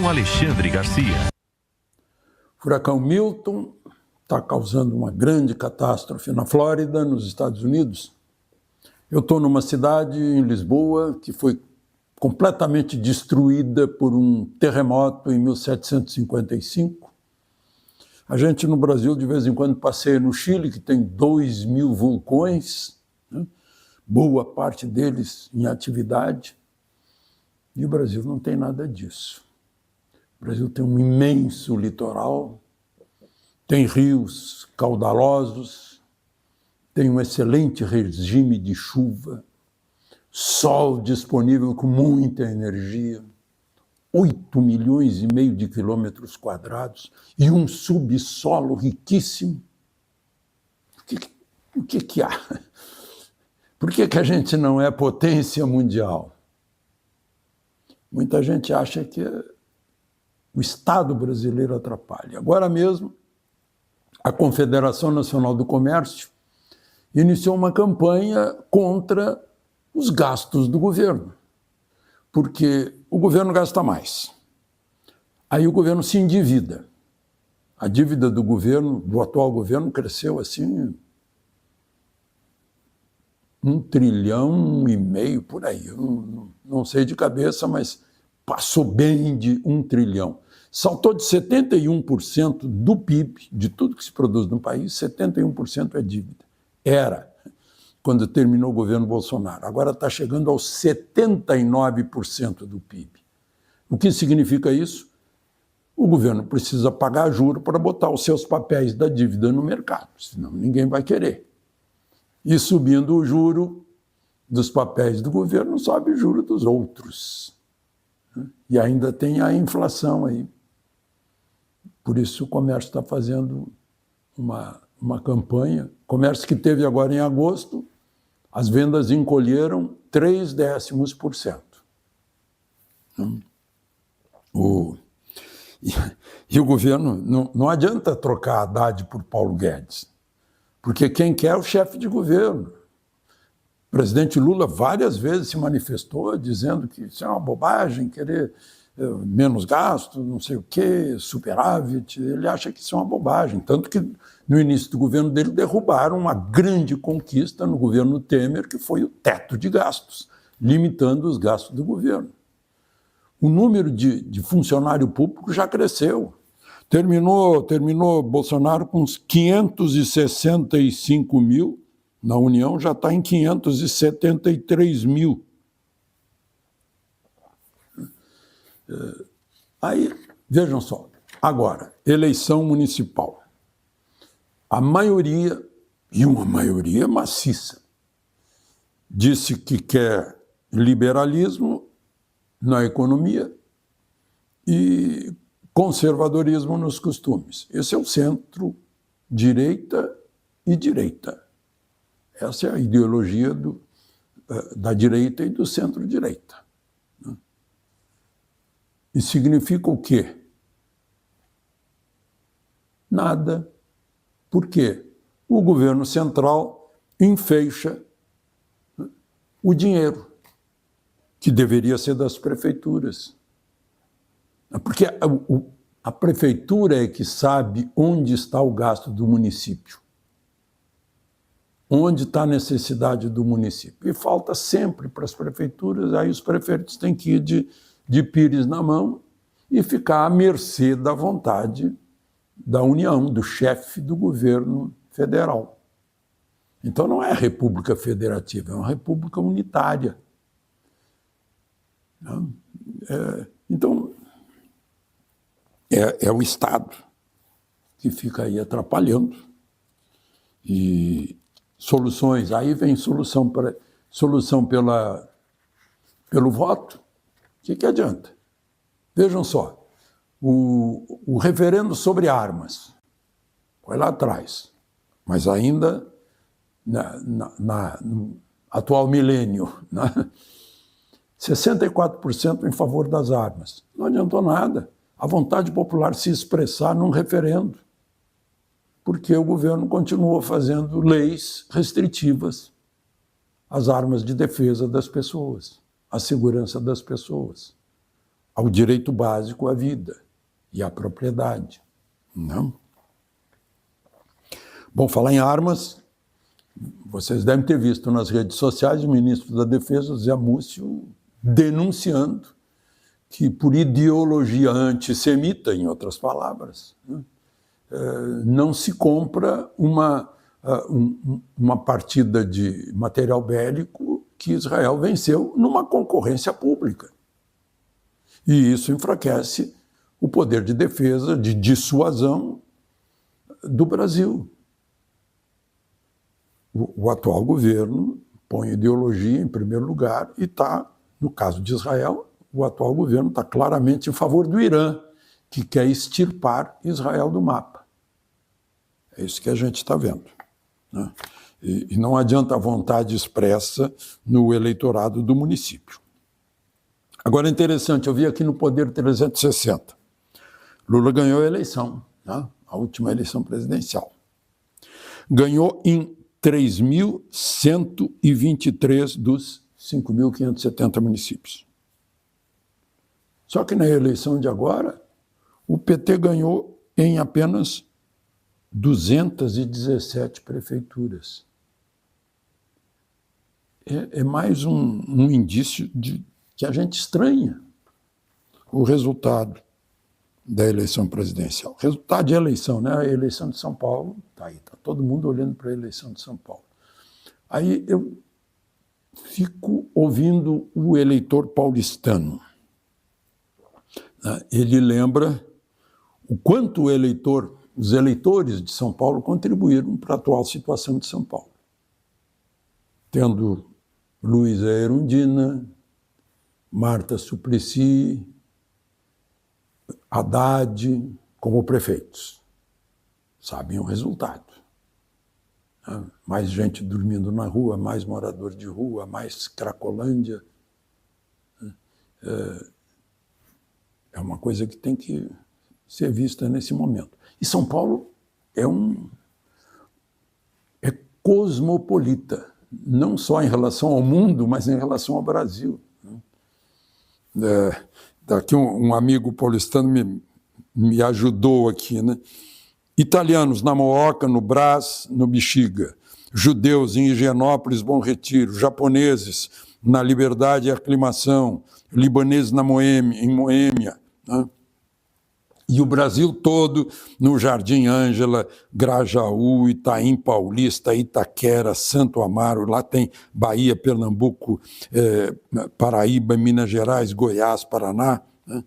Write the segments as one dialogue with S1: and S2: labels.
S1: com Alexandre Garcia.
S2: Furacão Milton está causando uma grande catástrofe na Flórida, nos Estados Unidos. Eu estou numa cidade, em Lisboa, que foi completamente destruída por um terremoto em 1755. A gente no Brasil, de vez em quando, passeia no Chile, que tem 2.000 vulcões, né? Boa parte deles em atividade. E o Brasil não tem nada disso. O Brasil tem um imenso litoral, tem rios caudalosos, tem um excelente regime de chuva, sol disponível com muita energia, 8,5 milhões de quilômetros quadrados e um subsolo riquíssimo. O que há? Por que a gente não é potência mundial? Muita gente acha que o Estado brasileiro atrapalha. Agora mesmo, a Confederação Nacional do Comércio iniciou uma campanha contra os gastos do governo, porque o governo gasta mais. Aí o governo se endivida. A dívida do governo, do atual governo, cresceu assim 1,5 trilhão por aí. Eu não sei de cabeça, mas passou bem de 1 trilhão. Saltou de 71% do PIB, de tudo que se produz no país, 71% é dívida. Era, quando terminou o governo Bolsonaro. Agora está chegando aos 79% do PIB. O que significa isso? O governo precisa pagar juro para botar os seus papéis da dívida no mercado, senão ninguém vai querer. E subindo o juro dos papéis do governo, sobe o juro dos outros. E ainda tem a inflação aí. Por isso o comércio está fazendo uma campanha. Comércio que teve agora em agosto, as vendas encolheram 0,3%. E o governo, não adianta trocar Haddad por Paulo Guedes, porque quem quer é o chefe de governo. O presidente Lula várias vezes se manifestou dizendo que isso é uma bobagem, querer menos gasto, não sei o quê, superávit. Ele acha que isso é uma bobagem. Tanto que no início do governo dele derrubaram uma grande conquista no governo Temer, que foi o teto de gastos, limitando os gastos do governo. O número de funcionário público já cresceu. Terminou Bolsonaro com uns 565 mil, na União já está em 573 mil. Aí, vejam só, agora, eleição municipal. A maioria, e uma maioria maciça, disse que quer liberalismo na economia e conservadorismo nos costumes. Esse é o centro-direita e direita. Essa é a ideologia da direita e do centro-direita. E significa o quê? Nada. Por quê? O governo central enfeixa o dinheiro, que deveria ser das prefeituras. Porque a prefeitura é que sabe onde está o gasto do município, onde está a necessidade do município. E falta sempre para as prefeituras, aí os prefeitos têm que ir de pires na mão e ficar à mercê da vontade da União, do chefe do governo federal. Então não é república federativa, é uma república unitária. Então, é o Estado que fica aí atrapalhando. E soluções, aí vem solução pelo voto. O que adianta? Vejam só, o referendo sobre armas foi lá atrás, mas ainda no atual milênio, né? 64% em favor das armas. Não adiantou nada. A vontade popular se expressar num referendo, porque o governo continuou fazendo leis restritivas às armas de defesa das pessoas, à segurança das pessoas. ao direito básico à vida e à propriedade. Não? Bom, falar em armas, vocês devem ter visto nas redes sociais o ministro da Defesa, Zé Múcio, denunciando que, por ideologia antissemita, em outras palavras, não se compra uma partida de material bélico que Israel venceu numa concorrência pública. E isso enfraquece o poder de defesa, de dissuasão do Brasil. O atual governo põe ideologia em primeiro lugar e está, no caso de Israel, o atual governo está claramente em favor do Irã, que quer extirpar Israel do mapa. É isso que a gente está vendo, né? E não adianta a vontade expressa no eleitorado do município. Agora é interessante, eu vi aqui no Poder 360, Lula ganhou a eleição, né? A última eleição presidencial. Ganhou em 3.123 dos 5.570 municípios. Só que na eleição de agora, o PT ganhou em apenas 217 prefeituras. É mais um indício de que a gente estranha o resultado da eleição presidencial. Resultado de eleição, né? A eleição de São Paulo, tá aí, tá todo mundo olhando para a eleição de São Paulo. Aí eu fico ouvindo o eleitor paulistano. Ele lembra o quanto os eleitores de São Paulo contribuíram para a atual situação de São Paulo. Tendo Luísa Erundina, Marta Suplicy, Haddad como prefeitos. Sabem o resultado. Mais gente dormindo na rua, mais morador de rua, mais Cracolândia. É uma coisa que tem que ser vista nesse momento. E São Paulo é cosmopolita, não só em relação ao mundo, mas em relação ao Brasil. Daqui um amigo paulistano me ajudou aqui, né? Italianos na Mooca, no Brás, no Bexiga. Judeus em Higienópolis, Bom Retiro. Japoneses na Liberdade e Aclimação. Libaneses em Moêmia. Né? E o Brasil todo no Jardim Ângela, Grajaú, Itaim Paulista, Itaquera, Santo Amaro, lá tem Bahia, Pernambuco, Paraíba, Minas Gerais, Goiás, Paraná, né?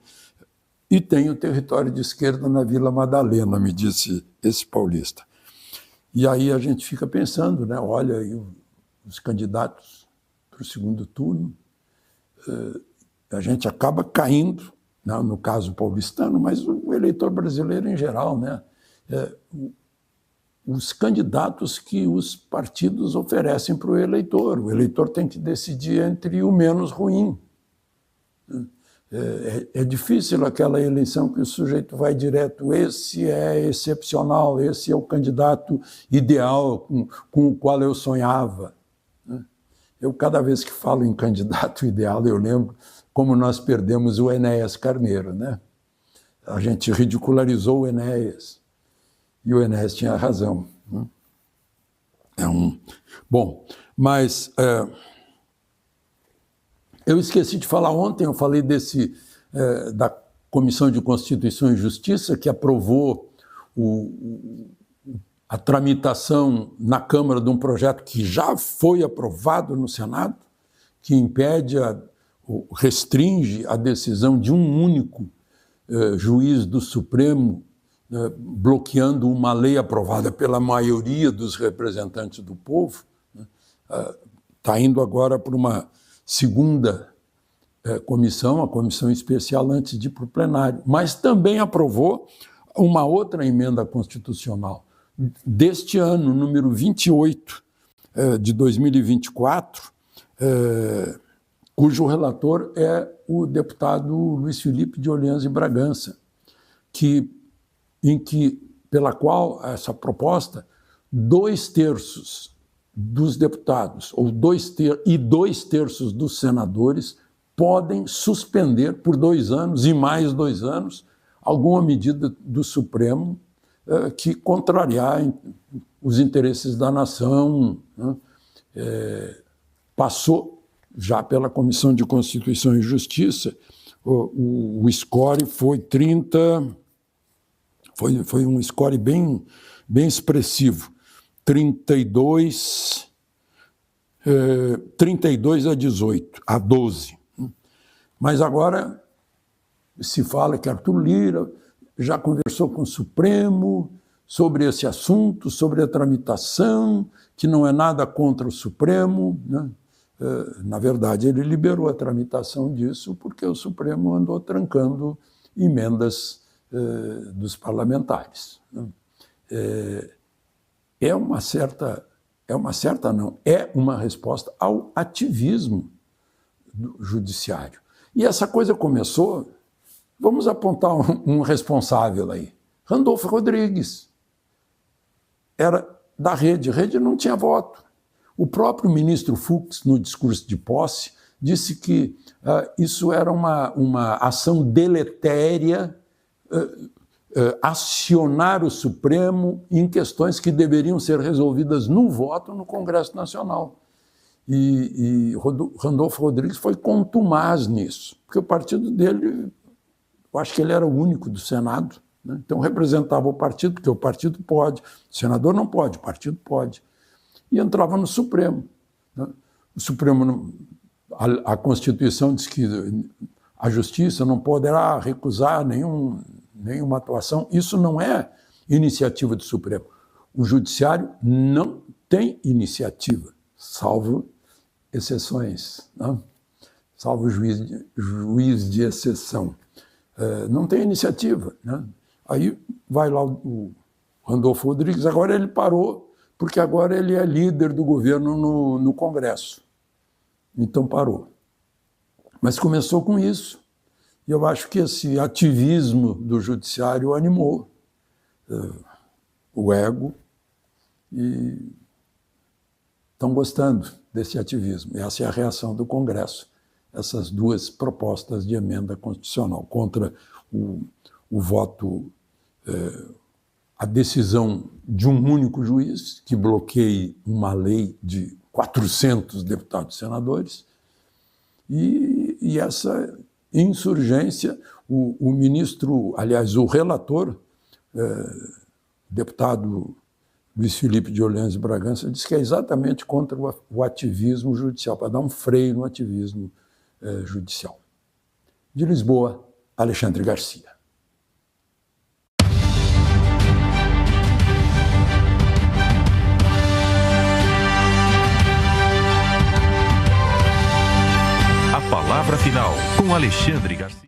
S2: E tem o território de esquerda na Vila Madalena, me disse esse paulista. E aí a gente fica pensando, né? Olha aí os candidatos para o segundo turno, a gente acaba caindo, no caso paulistano, mas o eleitor brasileiro em geral, né? Os candidatos que os partidos oferecem para o eleitor tem que decidir entre o menos ruim. É difícil aquela eleição que o sujeito vai direto, esse é excepcional, esse é o candidato ideal com o qual eu sonhava. Eu, cada vez que falo em candidato ideal, eu lembro como nós perdemos o Enéas Carneiro, né? A gente ridicularizou o Enéas, e o Enéas tinha razão, né? Bom, mas eu esqueci de falar ontem, eu falei da Comissão de Constituição e Justiça, que aprovou a tramitação na Câmara de um projeto que já foi aprovado no Senado, que restringe a decisão de um único juiz do Supremo, bloqueando uma lei aprovada pela maioria dos representantes do povo. Está indo agora para uma segunda comissão, a comissão especial, antes de ir para o plenário. Mas também aprovou uma outra emenda constitucional deste ano, número 28 de 2024, cujo relator é o deputado Luiz Felipe de Orleans e Bragança, pela qual essa proposta, 2/3 dos deputados, ou 2/3 dos senadores, podem suspender por 2 anos e mais 2 anos alguma medida do Supremo que contrariar os interesses da nação, né? Passou já pela Comissão de Constituição e Justiça, o score foi 30, foi um score bem expressivo, 32 a 12. Mas agora se fala que Arthur Lira já conversou com o Supremo sobre esse assunto, sobre a tramitação, que não é nada contra o Supremo, né? Na verdade, ele liberou a tramitação disso porque o Supremo andou trancando emendas dos parlamentares. É uma resposta ao ativismo do judiciário. E essa coisa começou, vamos apontar um responsável aí, Randolfo Rodrigues. Era da Rede, a Rede não tinha voto. O próprio ministro Fux, no discurso de posse, disse que isso era uma ação deletéria, acionar o Supremo em questões que deveriam ser resolvidas no voto no Congresso Nacional. E Randolfo Rodrigues foi contumaz nisso, porque o partido dele, eu acho que ele era o único do Senado, né? Então representava o partido, porque o partido pode, o senador não pode, o partido pode. E entrava no Supremo, né? O Supremo, a Constituição diz que a Justiça não poderá recusar nenhuma atuação. Isso não é iniciativa do Supremo. O Judiciário não tem iniciativa, salvo exceções, né? Salvo juiz de exceção. Não tem iniciativa, né? Aí vai lá o Randolfo Rodrigues, agora ele parou, porque agora ele é líder do governo no Congresso. Então parou. Mas começou com isso. E eu acho que esse ativismo do judiciário animou o ego e estão gostando desse ativismo. Essa é a reação do Congresso. Essas 2 propostas de emenda constitucional contra o voto, a decisão de um único juiz que bloqueie uma lei de 400 deputados e senadores, e essa insurgência, o ministro, aliás, o relator, deputado Luiz Felipe de Orleans e Bragança, disse que é exatamente contra o ativismo judicial, para dar um freio no ativismo judicial. De Lisboa, Alexandre Garcia.
S1: A palavra final com Alexandre Garcia.